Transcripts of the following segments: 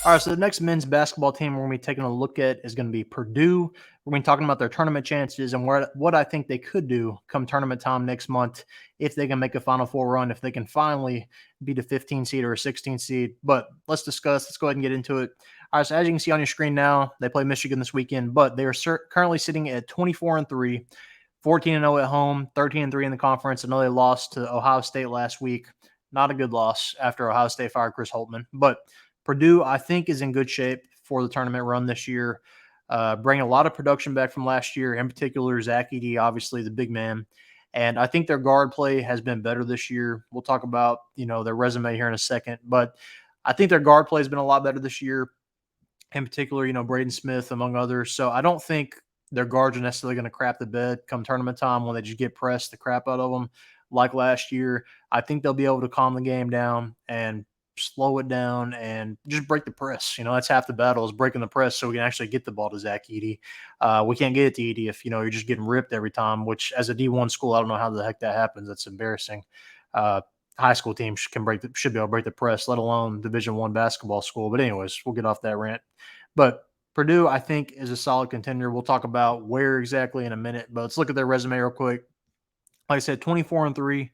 All right, so the next men's basketball team we're going to be taking a look at is going to be Purdue. We're going to be talking about their tournament chances and what I think they could do come tournament time next month if they can make a Final Four run, if they can finally beat a 15 seed or a 16 seed. But let's go ahead and get into it. All right, so as you can see on your screen now, they play Michigan this weekend, but they are currently sitting at 24-3, 14-0 at home, 13-3 in the conference. I know they lost to Ohio State last week. Not a good loss after Ohio State fired Chris Holtmann, but Purdue, I think, is in good shape for the tournament run this year. Bring a lot of production back from last year, in particular, Zach Edey, obviously the big man. And I think their guard play has been better this year. We'll talk about, their resume here in a second. But I think their guard play has been a lot better this year, in particular, Braden Smith, among others. So I don't think their guards are necessarily going to crap the bed come tournament time when they just get pressed the crap out of them like last year. I think they'll be able to calm the game down and slow it down and just break the press. That's half the battle is breaking the press so we can actually get the ball to Zach Edey. We can't get it to Edey if, you're just getting ripped every time, which as a D1 school, I don't know how the heck that happens. That's embarrassing. High school teams should be able to break the press, let alone Division I basketball school. But anyways, we'll get off that rant. But Purdue, I think, is a solid contender. We'll talk about where exactly in a minute, but let's look at their resume real quick. Like I said, 24-3.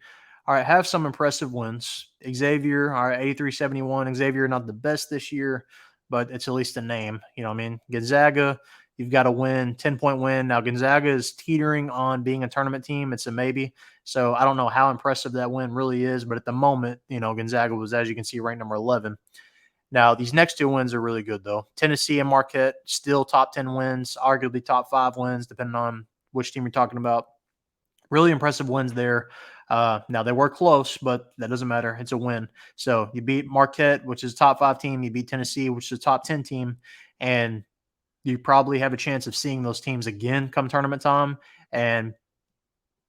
All right, have some impressive wins. Xavier, all right, 83-71. Xavier, not the best this year, but it's at least a name. You know what I mean? Gonzaga, you've got a win, 10-point win. Now, Gonzaga is teetering on being a tournament team. It's a maybe. So I don't know how impressive that win really is, but at the moment, Gonzaga was, as you can see, ranked number 11. Now, these next two wins are really good, though. Tennessee and Marquette, still top 10 wins, arguably top 5 wins, depending on which team you're talking about. Really impressive wins there. Now, they were close, but that doesn't matter. It's a win. So you beat Marquette, which is a top 5 team. You beat Tennessee, which is a top 10 team. And you probably have a chance of seeing those teams again come tournament time. And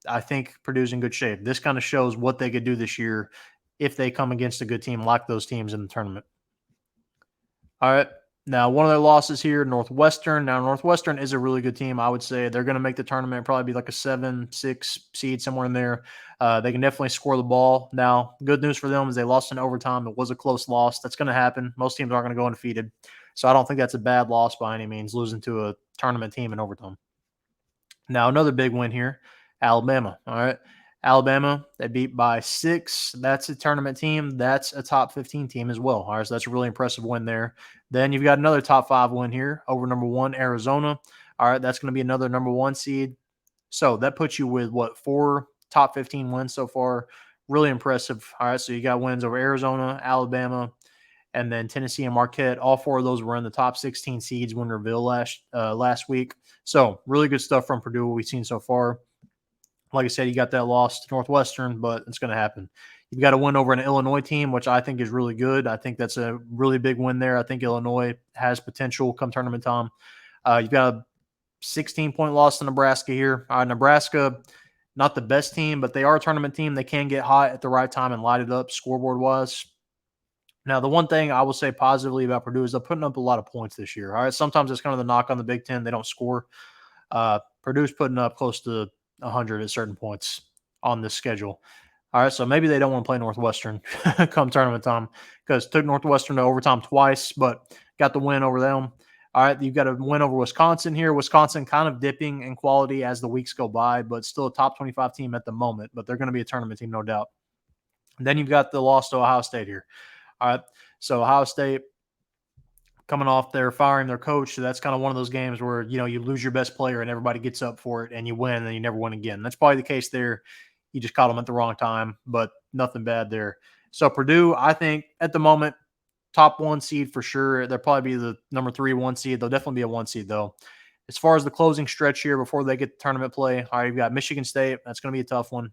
I think Purdue's in good shape. This kind of shows what they could do this year if they come against a good team like those teams in the tournament. All right. Now, one of their losses here, Northwestern. Now, Northwestern is a really good team. I would say they're going to make the tournament, probably be like a 7-6 seed, somewhere in there. They can definitely score the ball. Now, good news for them is they lost in overtime. It was a close loss. That's going to happen. Most teams aren't going to go undefeated. So I don't think that's a bad loss by any means, losing to a tournament team in overtime. Now, another big win here, Alabama. All right. Alabama, they beat by 6. That's a tournament team. That's a top 15 team as well. All right, so that's a really impressive win there. Then you've got another top 5 win here over number 1, Arizona. All right, that's going to be another number 1 seed. So that puts you with, 4 top 15 wins so far. Really impressive. All right, so you got wins over Arizona, Alabama, and then Tennessee and Marquette. All 4 of those were in the top 16 seeds when revealed last week. So really good stuff from Purdue, what we've seen so far. Like I said, you got that loss to Northwestern, but it's going to happen. You've got a win over an Illinois team, which I think is really good. I think that's a really big win there. I think Illinois has potential come tournament time. You've got a 16-point loss to Nebraska here. Nebraska, not the best team, but they are a tournament team. They can get hot at the right time and light it up scoreboard-wise. Now, the one thing I will say positively about Purdue is they're putting up a lot of points this year. All right, sometimes it's kind of the knock on the Big Ten. They don't score. Purdue's putting up close to 100 at certain points on this schedule. All right, so maybe they don't want to play Northwestern come tournament time because took Northwestern to overtime twice, but got the win over them. All right, you've got a win over Wisconsin here. Wisconsin kind of dipping in quality as the weeks go by, but still a top 25 team at the moment, but they're going to be a tournament team, no doubt. And then you've got the loss to Ohio State here. All right, so Ohio State coming off there firing their coach. So that's kind of one of those games where, you lose your best player and everybody gets up for it and you win and then you never win again. That's probably the case there. You just caught them at the wrong time, but nothing bad there. So Purdue, I think at the moment, top 1 seed for sure. They'll probably be the number 3 1 seed. They'll definitely be a 1 seed though. As far as the closing stretch here before they get the tournament play, all right, you've got Michigan State. That's going to be a tough one.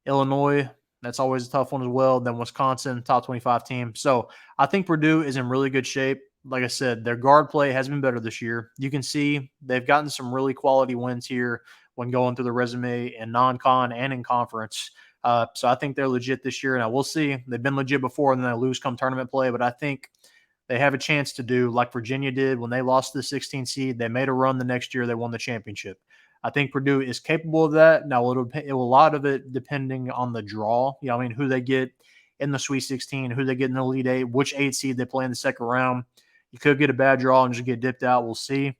Illinois, that's always a tough one as well. Then Wisconsin, top 25 team. So I think Purdue is in really good shape. Like I said, their guard play has been better this year. You can see they've gotten some really quality wins here when going through the resume in non-con and in conference. So I think they're legit this year. Now, we'll see. They've been legit before, and then they lose come tournament play. But I think they have a chance to do like Virginia did when they lost the 16 seed. They made a run the next year. They won the championship. I think Purdue is capable of that. Now, a lot of it depending on the draw. Who they get in the Sweet 16, who they get in the Elite Eight, which 8 seed they play in the second round. You could get a bad draw and just get dipped out. We'll see.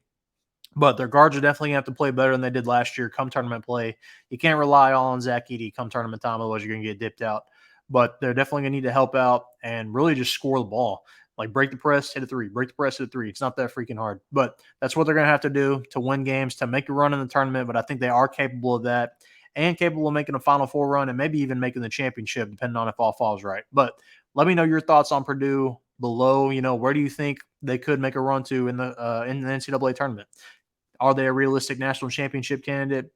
But their guards are definitely going to have to play better than they did last year come tournament play. You can't rely all on Zach Edey come tournament time, otherwise you're going to get dipped out. But they're definitely going to need to help out and really just score the ball. Like break the press, hit a three. Break the press, hit a three. It's not that freaking hard. But that's what they're going to have to do to win games, to make a run in the tournament. But I think they are capable of that and capable of making a Final Four run and maybe even making the championship, depending on if all falls right. But let me know your thoughts on Purdue below. Where do you think they could make a run to in the NCAA tournament? Are they a realistic national championship candidate?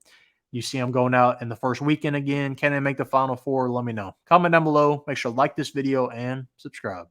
You see them going out in the first weekend again. Can they make the Final Four? Let me know. Comment down below. Make sure to like this video and subscribe.